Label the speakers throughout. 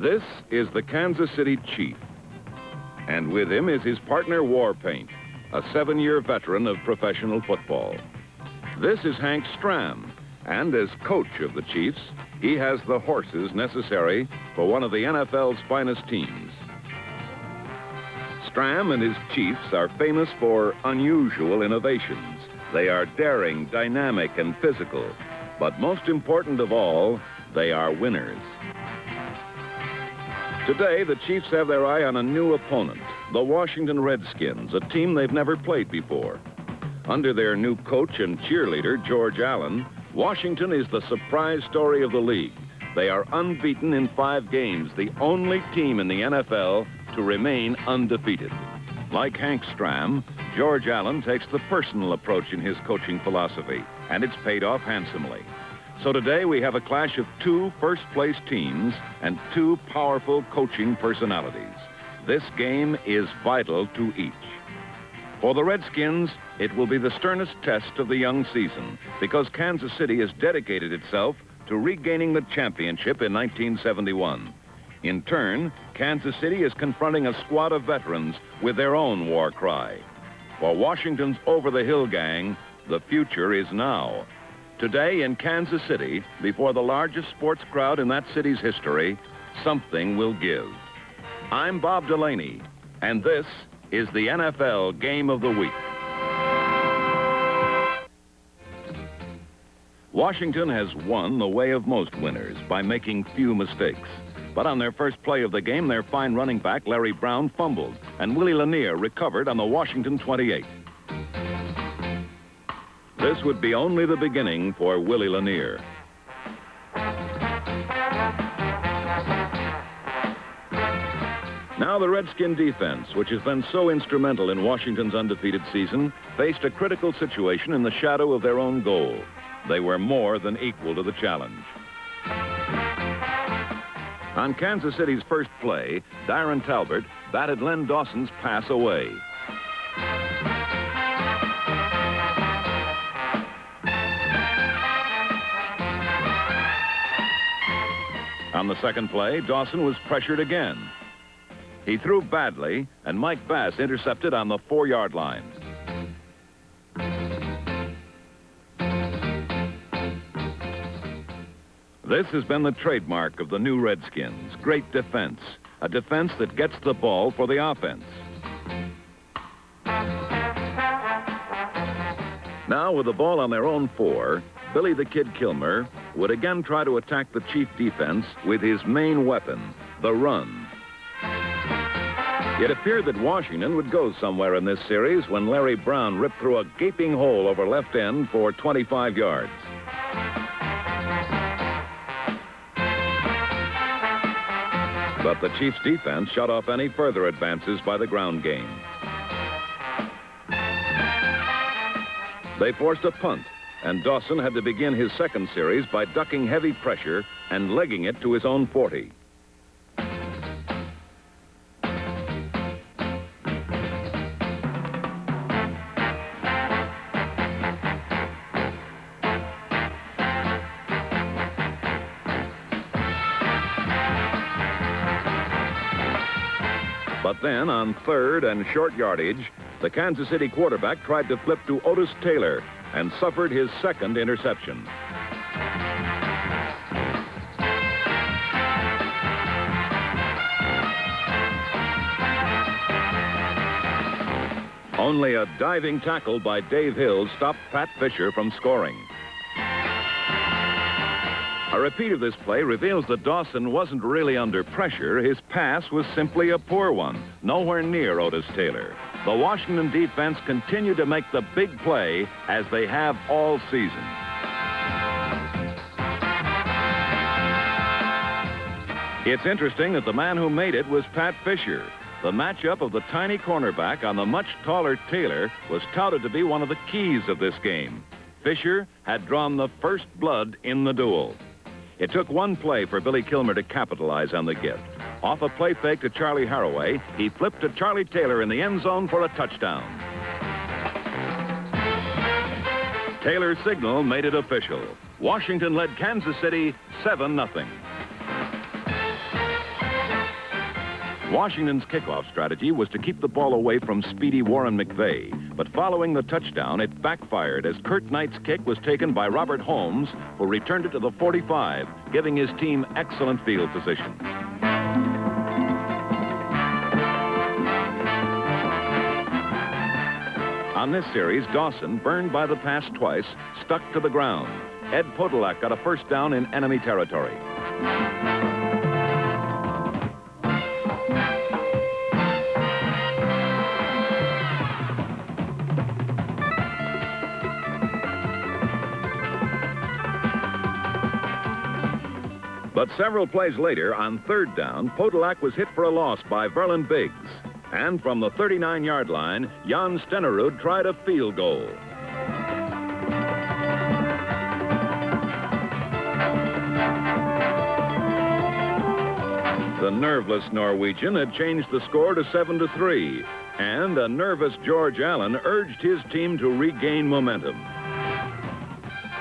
Speaker 1: This is the Kansas City Chief. And with him is his partner, Warpaint, a 7-year veteran of professional football. This is Hank Stram, and as coach of the Chiefs, he has the horses necessary for one of the NFL's finest teams. Stram and his Chiefs are famous for unusual innovations. They are daring, dynamic, and physical. But most important of all, they are winners. Today, the Chiefs have their eye on a new opponent, the Washington Redskins, a team they've never played before. Under their new coach and cheerleader, George Allen, Washington is the surprise story of the league. They are unbeaten in 5 games, the only team in the NFL to remain undefeated. Like Hank Stram, George Allen takes the personal approach in his coaching philosophy, and it's paid off handsomely. So today we have a clash of 2 first-place teams and 2 powerful coaching personalities. This game is vital to each. For the Redskins, it will be the sternest test of the young season because Kansas City has dedicated itself to regaining the championship in 1971. In turn, Kansas City is confronting a squad of veterans with their own war cry. For Washington's over-the-hill gang, the future is now. Today in Kansas City, before the largest sports crowd in that city's history, something will give. I'm Bob Delaney, and this is the NFL Game of the Week. Washington has won the way of most winners by making few mistakes. But on their first play of the game, their fine running back, Larry Brown, fumbled, and Willie Lanier recovered on the Washington 28. This would be only the beginning for Willie Lanier. Now the Redskin defense, which has been so instrumental in Washington's undefeated season, faced a critical situation in the shadow of their own goal. They were more than equal to the challenge. On Kansas City's first play, Darren Talbert batted Len Dawson's pass away. On the second play, Dawson was pressured again. He threw badly, and Mike Bass intercepted on the 4-yard line. This has been the trademark of the new Redskins, great defense, a defense that gets the ball for the offense. Now, with the ball on their own 4, Billy the Kid Kilmer would again try to attack the Chief defense with his main weapon, the run. It appeared that Washington would go somewhere in this series when Larry Brown ripped through a gaping hole over left end for 25 yards. But the Chiefs' defense shut off any further advances by the ground game. They forced a punt, and Dawson had to begin his second series by ducking heavy pressure and legging it to his own 40. But then, on 3rd and short yardage, the Kansas City quarterback tried to flip to Otis Taylor and suffered his second interception. Only a diving tackle by Dave Hill stopped Pat Fisher from scoring. A repeat of this play reveals that Dawson wasn't really under pressure. His pass was simply a poor one, nowhere near Otis Taylor. The Washington defense continued to make the big play as they have all season. It's interesting that the man who made it was Pat Fisher. The matchup of the tiny cornerback on the much taller Taylor was touted to be one of the keys of this game. Fisher had drawn the first blood in the duel. It took one play for Billy Kilmer to capitalize on the gift. Off a play fake to Charlie Haraway, he flipped to Charlie Taylor in the end zone for a touchdown. Taylor's signal made it official. Washington led Kansas City 7-0. Washington's kickoff strategy was to keep the ball away from speedy Warren McVeigh, but following the touchdown, it backfired as Curt Knight's kick was taken by Robert Holmes, who returned it to the 45, giving his team excellent field position. On this series, Dawson, burned by the pass twice, stuck to the ground. Ed Podolak got a first down in enemy territory. But several plays later, on third down, Podolak was hit for a loss by Verlin Biggs. And from the 39-yard line, Jan Stenerud tried a field goal. The nerveless Norwegian had changed the score to 7-3, and a nervous George Allen urged his team to regain momentum.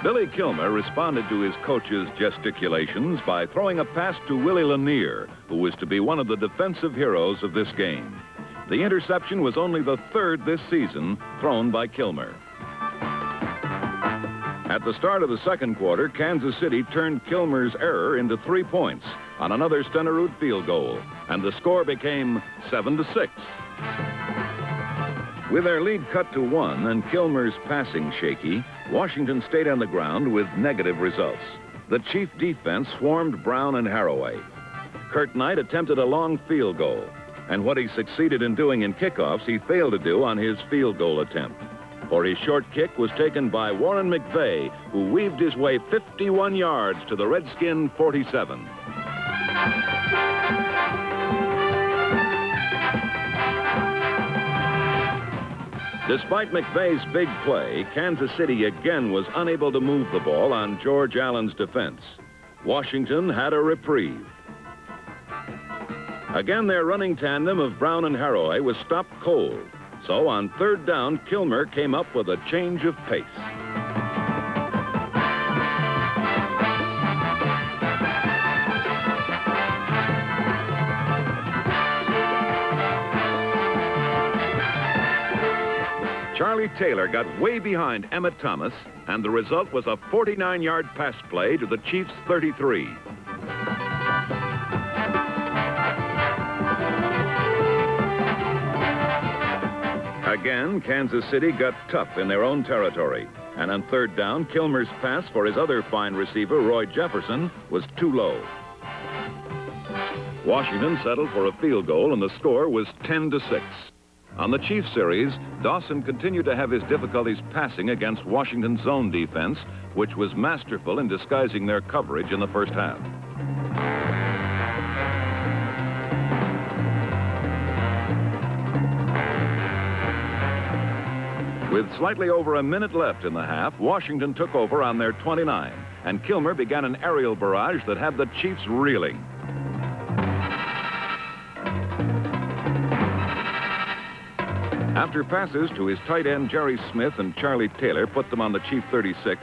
Speaker 1: Billy Kilmer responded to his coach's gesticulations by throwing a pass to Willie Lanier, who was to be one of the defensive heroes of this game. The interception was only the third this season thrown by Kilmer. At the start of the second quarter, Kansas City turned Kilmer's error into 3 points on another Stenerud field goal, and the score became 7-6. With their lead cut to 1 and Kilmer's passing shaky, Washington stayed on the ground with negative results. The Chief defense swarmed Brown and Haraway. Curt Knight attempted a long field goal, and what he succeeded in doing in kickoffs, he failed to do on his field goal attempt. For his short kick was taken by Warren McVeigh, who weaved his way 51 yards to the Redskin 47. Despite McVeigh's big play, Kansas City again was unable to move the ball on George Allen's defense. Washington had a reprieve. Again, their running tandem of Brown and Haraway was stopped cold. So on third down, Kilmer came up with a change of pace. Charlie Taylor got way behind Emmett Thomas, and the result was a 49-yard pass play to the Chiefs' 33. Again, Kansas City got tough in their own territory. And on third down, Kilmer's pass for his other fine receiver, Roy Jefferson, was too low. Washington settled for a field goal, and the score was 10-6. On the Chiefs series, Dawson continued to have his difficulties passing against Washington's zone defense, which was masterful in disguising their coverage in the first half. With slightly over a minute left in the half, Washington took over on their 29, and Kilmer began an aerial barrage that had the Chiefs reeling. After passes to his tight end Jerry Smith and Charlie Taylor put them on the Chief 36,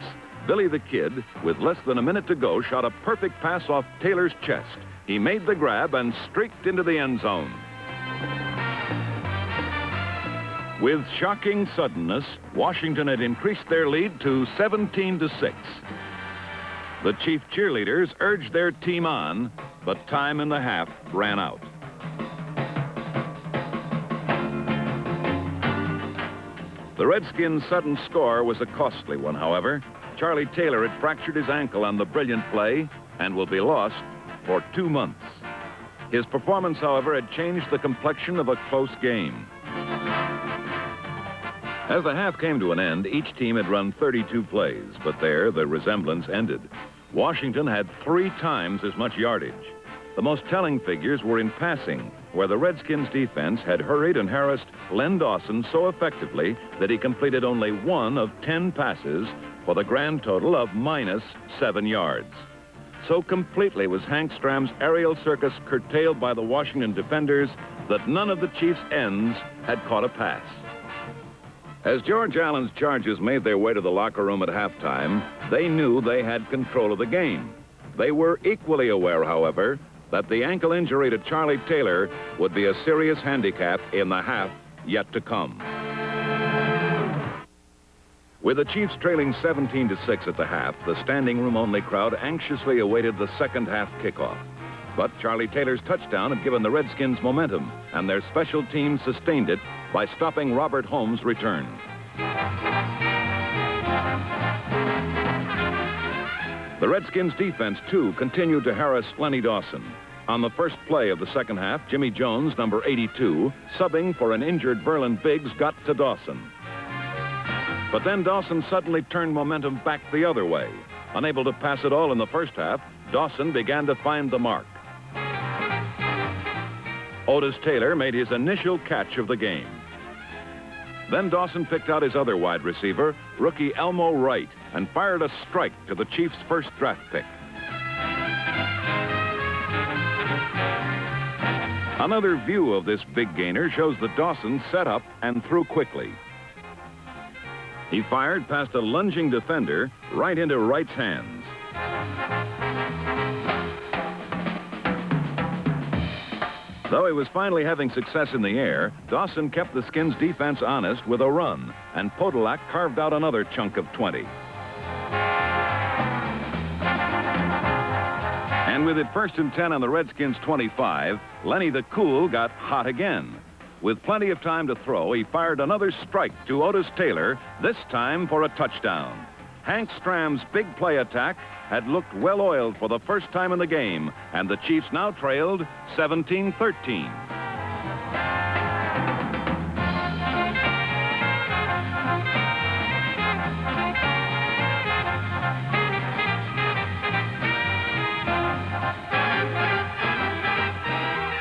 Speaker 1: Billy the Kid, with less than a minute to go, shot a perfect pass off Taylor's chest. He made the grab and streaked into the end zone. With shocking suddenness, Washington had increased their lead to 17-6. The Chief cheerleaders urged their team on, but time in the half ran out. The Redskins' sudden score was a costly one, however. Charlie Taylor had fractured his ankle on the brilliant play and will be lost for 2 months. His performance, however, had changed the complexion of a close game. As the half came to an end, each team had run 32 plays, but there the resemblance ended. Washington had 3 times as much yardage. The most telling figures were in passing, where the Redskins' defense had hurried and harassed Len Dawson so effectively that he completed only 1 of 10 passes for the grand total of -7 yards. So completely was Hank Stram's aerial circus curtailed by the Washington defenders that none of the Chiefs' ends had caught a pass. As George Allen's Chargers made their way to the locker room at halftime, they knew they had control of the game. They were equally aware, however, that the ankle injury to Charlie Taylor would be a serious handicap in the half yet to come. With the Chiefs trailing 17-6 at the half, the standing room only crowd anxiously awaited the second half kickoff. But Charlie Taylor's touchdown had given the Redskins momentum, and their special team sustained it by stopping Robert Holmes' return. The Redskins defense, too, continued to harass Lenny Dawson. On the first play of the second half, Jimmy Jones, number 82, subbing for an injured Verlin Biggs, got to Dawson. But then Dawson suddenly turned momentum back the other way. Unable to pass it all in the first half, Dawson began to find the mark. Otis Taylor made his initial catch of the game. Then Dawson picked out his other wide receiver, rookie Elmo Wright, and fired a strike to the Chiefs' first draft pick. Another view of this big gainer shows that Dawson set up and threw quickly. He fired past a lunging defender right into Wright's hands. Though he was finally having success in the air, Dawson kept the Skins' defense honest with a run, and Podolak carved out another chunk of 20. And with it first and 10 on the Redskins' 25, Lenny the Cool got hot again. With plenty of time to throw, he fired another strike to Otis Taylor, this time for a touchdown. Hank Stram's big play attack had looked well-oiled for the first time in the game, and the Chiefs now trailed 17-13.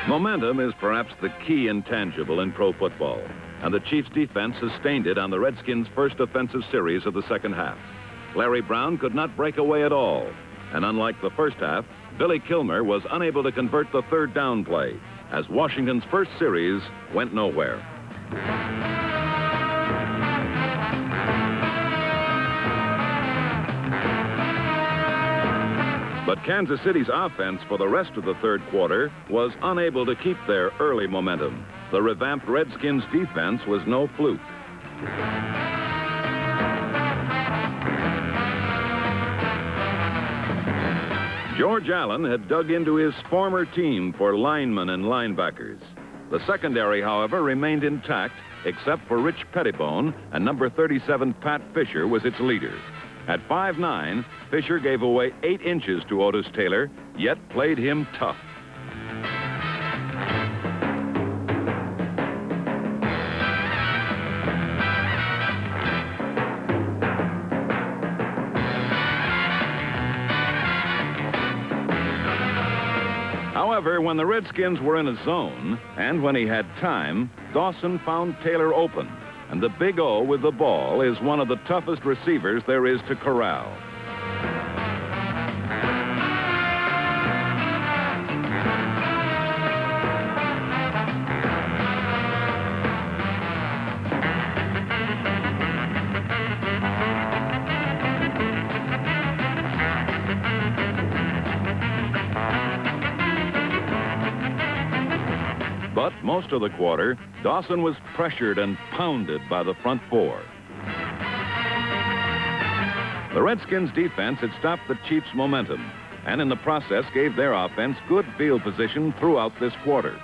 Speaker 1: Momentum is perhaps the key intangible in pro football, and the Chiefs' defense sustained it on the Redskins' first offensive series of the second half. Larry Brown could not break away at all, and unlike the first half, Billy Kilmer was unable to convert the third down play, as Washington's first series went nowhere. But Kansas City's offense for the rest of the third quarter was unable to keep their early momentum. The revamped Redskins defense was no fluke. George Allen had dug into his former team for linemen and linebackers. The secondary, however, remained intact, except for Rich Pettibone, and number 37 Pat Fisher was its leader. At 5'9", Fisher gave away 8 inches to Otis Taylor, yet played him tough. However, when the Redskins were in a zone, and when he had time, Dawson found Taylor open. And the Big O with the ball is one of the toughest receivers there is to corral. But most of the quarter, Dawson was pressured and pounded by the front four. The Redskins' defense had stopped the Chiefs' momentum, and in the process gave their offense good field position throughout this quarter.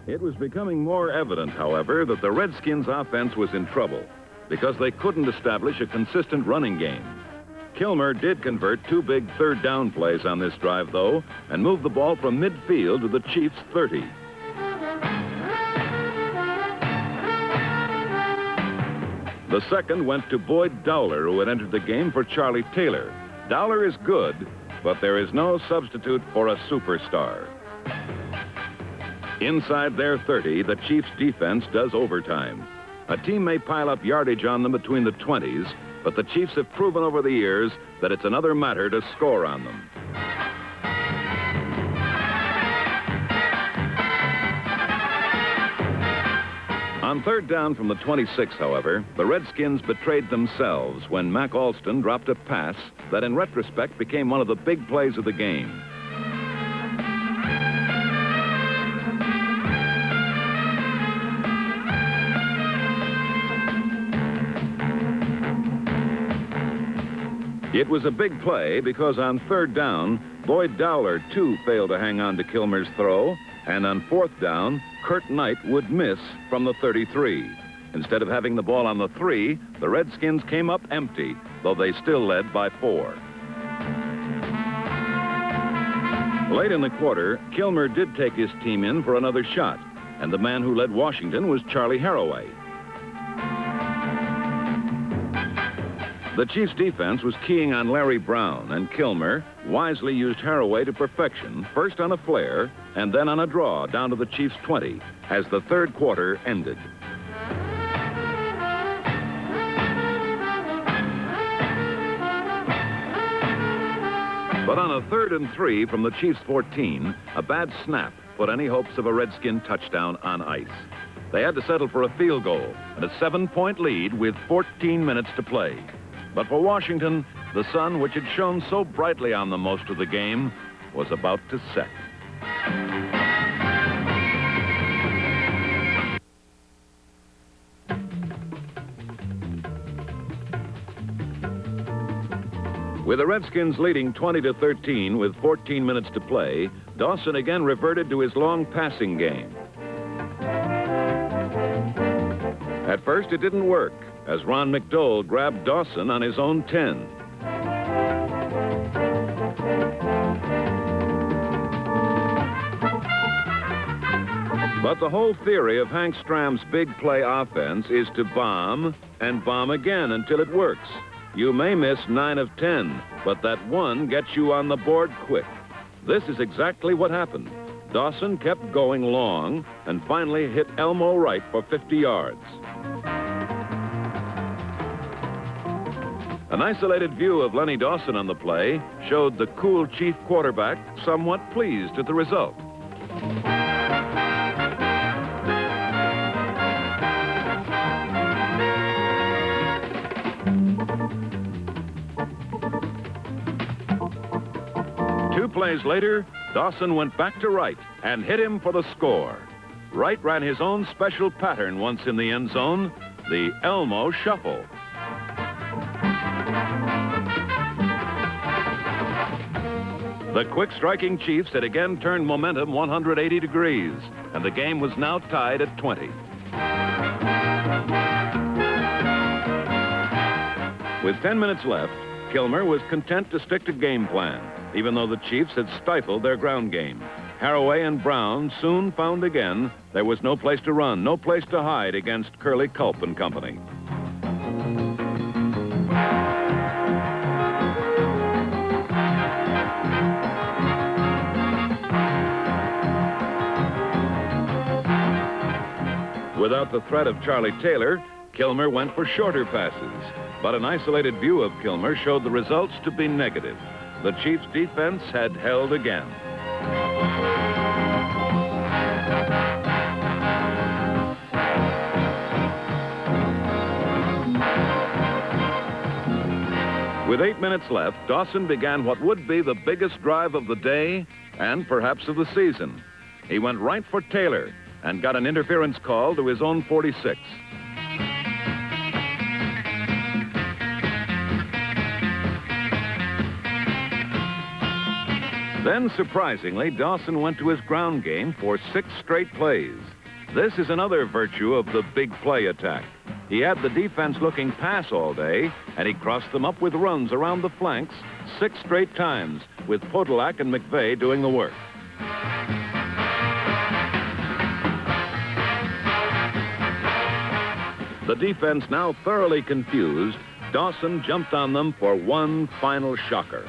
Speaker 1: It was becoming more evident, however, that the Redskins' offense was in trouble because they couldn't establish a consistent running game. Kilmer did convert 2 big third down plays on this drive, though, and moved the ball from midfield to the Chiefs' 30. The second went to Boyd Dowler, who had entered the game for Charlie Taylor. Dowler is good, but there is no substitute for a superstar. Inside their 30, the Chiefs' defense does overtime. A team may pile up yardage on them between the 20s, but the Chiefs have proven over the years that it's another matter to score on them. On third down from the 26, however, the Redskins betrayed themselves when Mac Alston dropped a pass that in retrospect became one of the big plays of the game. It was a big play because on third down, Boyd Dowler, too, failed to hang on to Kilmer's throw, and on fourth down, Kurt Knight would miss from the 33. Instead of having the ball on the 3, the Redskins came up empty, though they still led by 4. Late in the quarter, Kilmer did take his team in for another shot, and the man who led Washington was Charlie Haraway. The Chiefs' defense was keying on Larry Brown, and Kilmer wisely used Haraway to perfection, first on a flare and then on a draw down to the Chiefs' 20 as the third quarter ended. But on a 3rd and 3 from the Chiefs' 14, a bad snap put any hopes of a Redskin touchdown on ice. They had to settle for a field goal and a 7-point lead with 14 minutes to play. But for Washington, the sun, which had shone so brightly on them most of the game, was about to set. With the Redskins leading 20-13 with 14 minutes to play, Dawson again reverted to his long passing game. At first, it didn't work, as Ron McDowell grabbed Dawson on his own 10. But the whole theory of Hank Stram's big play offense is to bomb and bomb again until it works. You may miss 9 of 10, but that one gets you on the board quick. This is exactly what happened. Dawson kept going long and finally hit Elmo Wright for 50 yards. An isolated view of Lenny Dawson on the play showed the cool Chief quarterback somewhat pleased at the result. Two plays later, Dawson went back to Wright and hit him for the score. Wright ran his own special pattern once in the end zone, the Elmo Shuffle. The quick-striking Chiefs had again turned momentum 180 degrees, and the game was now tied at 20. With 10 minutes left, Kilmer was content to stick to game plan, even though the Chiefs had stifled their ground game. Haraway and Brown soon found again there was no place to run, no place to hide against Curly Culp and company. Without the threat of Charlie Taylor, Kilmer went for shorter passes. But an isolated view of Kilmer showed the results to be negative. The Chiefs' defense had held again. With 8 minutes left, Dawson began what would be the biggest drive of the day and perhaps of the season. He went right for Taylor and got an interference call to his own 46. Then, surprisingly, Dawson went to his ground game for 6 straight plays. This is another virtue of the big play attack. He had the defense looking pass all day, and he crossed them up with runs around the flanks 6 straight times, with Podolak and McVeigh doing the work. The defense now thoroughly confused, Dawson jumped on them for one final shocker.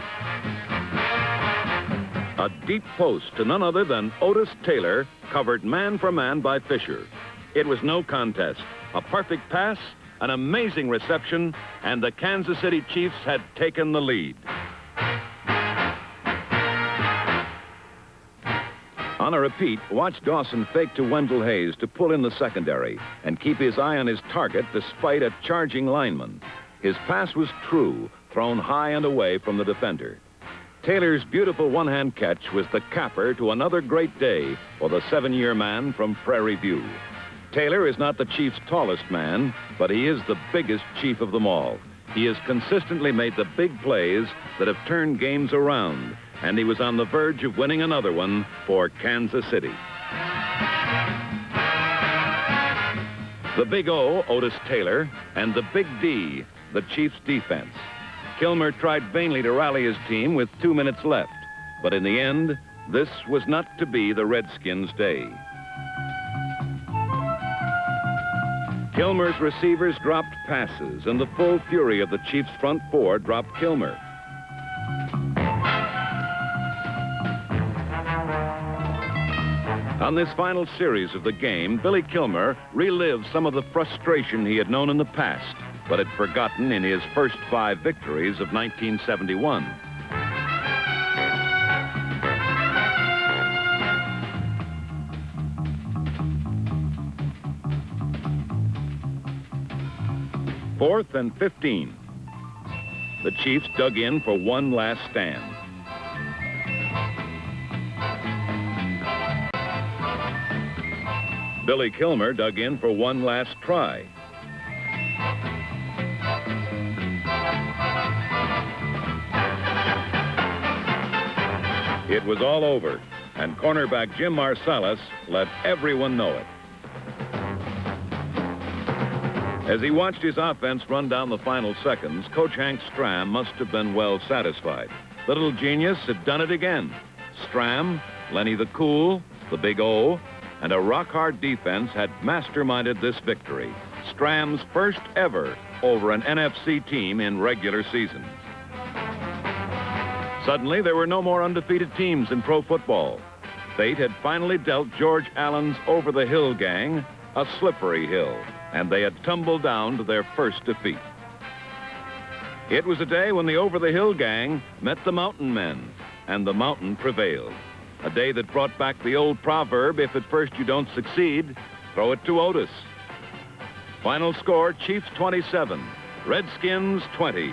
Speaker 1: A deep post to none other than Otis Taylor, covered man for man by Fisher. It was no contest. a perfect pass, an amazing reception, and the Kansas City Chiefs had taken the lead. On a repeat, watch Dawson fake to Wendell Hayes to pull in the secondary and keep his eye on his target despite a charging lineman. His pass was true, thrown high and away from the defender. Taylor's beautiful one-hand catch was the capper to another great day for the 7-year man from Prairie View. Taylor is not the Chiefs' tallest man, but he is the biggest Chief of them all. He has consistently made the big plays that have turned games around, and he was on the verge of winning another one for Kansas City. The Big O, Otis Taylor, and the Big D, the Chiefs' defense. Kilmer tried vainly to rally his team with 2 minutes left, but in the end, this was not to be the Redskins' day. Kilmer's receivers dropped passes, and the full fury of the Chiefs' front four dropped Kilmer. On this final series of the game, Billy Kilmer relived some of the frustration he had known in the past, but had forgotten in his first 5 victories of 1971. Fourth and 15. The Chiefs dug in for one last stand. Billy Kilmer dug in for one last try. It was all over, and cornerback Jim Marsalis let everyone know it. As he watched his offense run down the final seconds, Coach Hank Stram must have been well satisfied. The little genius had done it again. Stram, Lenny the Cool, the Big O, and a rock-hard defense had masterminded this victory, Stram's first ever over an NFC team in regular season. Suddenly, there were no more undefeated teams in pro football. Fate had finally dealt George Allen's over-the-hill gang a slippery hill, and they had tumbled down to their first defeat. It was a day when the over-the-hill gang met the mountain men, and the mountain prevailed. A day that brought back the old proverb, if at first you don't succeed, throw it to Otis. Final score, Chiefs 27, Redskins 20.